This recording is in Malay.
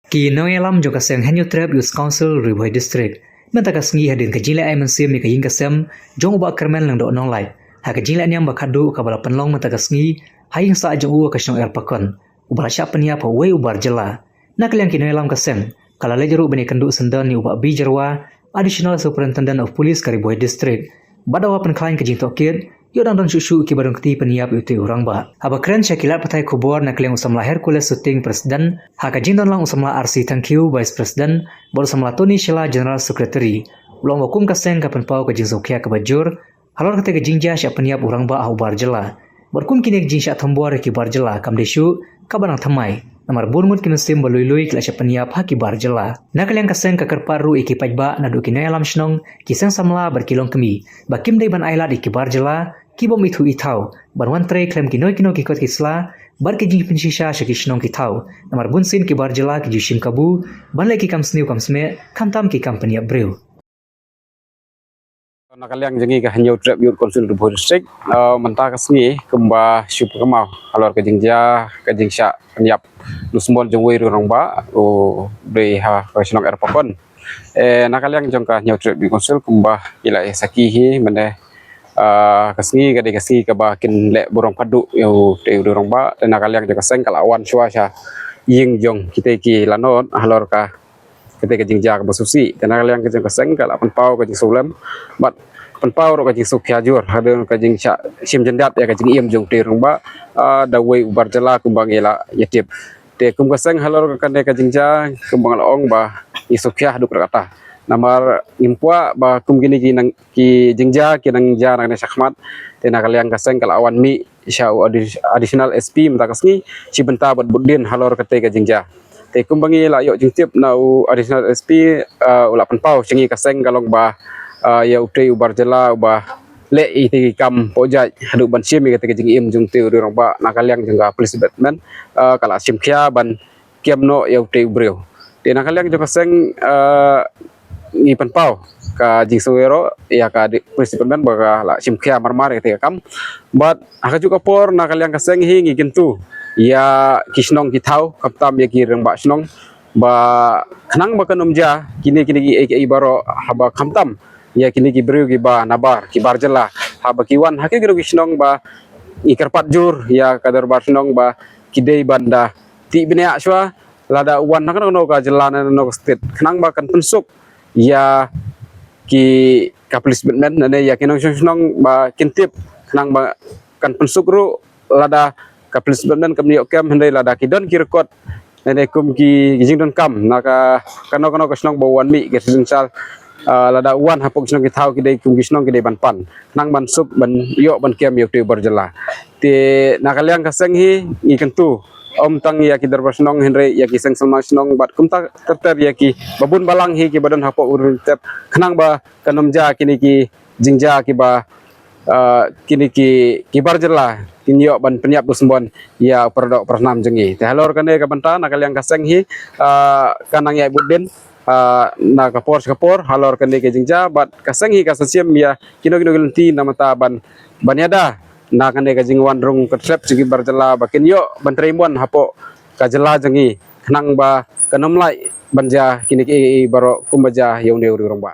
Ki Noelam joka seng Hanyo Trap Youth Council Ribuai District. Menta kasngi hadin kajila ay mansim ni kaying kasem jong uba kermen lang do nong lai. Ha kajila niam bakadu kabala penlong menta kasngi haying sa jong uwa kasyong erpakon. Ubala sya penia pa we ubar jela. Nakaliang ki Noelam kasem kala lejeru bani kendu sendan ni uba bijarwa Additional Superintendent of Police Ribuai District. Badawa penklain kajing tokir yo dan susu ki barang keti peniap itu orang ba. Haba keren syakilat patai kubur nak liang usamla Hercules Shooting Presiden, ha kajing don lang usamla RC Thank you Vice President, bor usamla Tony Sheila General Secretary. Ulang wakum kaseng kapan pau kajing zokia ke bajur, halor kata kajing ja syak peniap orang ba au bar jela. Berkum kini kajing syak thambua ki bar jela kam desu kabarang thamai. Namar burmut kini sim balui-lui kila syak peniap ha ki bar jela. Nak liang kaseng kakar paru iki pajba nadu kini alam shnong kiseng samla berkilong kemi. Bakim dai ban ailat iki bar jela kibom itu itau barwan tre klem kinoi kikot kisla bar ki jing pinsisha shakishnong kitau namar bunsin ki bar jela ki jushim kabu ban leki kam sniu kam sme kantam ki company abreu nakaliang jengi ka Hanyo Trap Youth Council Ribuai District menta kasni kemba syup kemau alor ka jingja ka jingsha penyap lusmon jengwei rurang ba o bre ha ka shnong erpakon nakaliang jong ka Hanyo Trap Youth Council kemba ila sakihi mende kasngi ka ba kin le burung padu yo te burung ba dan nakaliang jaga seng kalawan syuasha ying jong kita ki lanon halor ka kita jingja ka basusi dan nakaliang ka seng kala penpau ka jing sulem bat penpau ro ka jing sukya jur hadon ka jing sya sim jendat ya ka jing iem jong te rung ba da wei ubar jala kumbang ela yatip te kum ka seng halor ka ka jingja kumbang laong ba isukya duk kata namar impua ba kum gini ki jingja ki nang ja nang syakmat tena kaliang kaseng kala awan mi sya additional SP mta kasni si benta bad budin halor kate ka jingja te kum bangi la yo jingtip na additional SP ula penpau cengi kaseng kalong ba ya utei ubar jela ba le iti kam pojai hadu ban sim kate ka jing im jung te urang ba na kaliang jengga police batman kala sim khia ban kiamno ya utei ubreu tena kaliang jo kaseng ni penpau ka jing suwero ya ka presiden baga la simkhia marmar ketika kam but aka juga por na kaliang kaseng hingi gentu ya kisnong kitau kaptam ya kireng ba snong ba khnang ba kanumja kini ki baro haba kamtam ya kini ki bru ki ba nabar ki barjela haba kiwan hake gero kisnong ba ikarpat jur ya kadar bar snong ba kidei banda ti bina shwa lada wan nakano no ka jelanan no state khnang ba kan pensuk ya ki kaplis batman nane ya kinong snong ba kintip nang ba kan pensukru lada kaplis batman kam niok kem handai lada kidon ki rekod nane kum ki jingdon kam naka kano snong ba wan mi ke sal lada wan hapok snong ki thau ki dei kum ki snong ki dei ban pan nang ban suk ban yo ban kem yo te barjela te nakaliang kaseng hi ni kentu om tang ya ki darbar snong henry ya ki seng sama snong bat kumta terter ya ki babun balang hi ki badan hapo urun tep khnang ba kanomja kini ki jingja ki ba kini ki barjela kinyo ban penyap busmbon ya perdok pernam jengi te halor kane ka banta nakal yang kaseng hi kanang ya budin na kapor halor kane ki jingja bat kaseng hi kasasiam ya kino gelenti namata ban banyada na kane ka jingwan rung ketrep sigi barjela bakin yo bantreimon hapo kajela jengi khnang ba kanomlai banja kini ki baro kumbaja yaune urung ba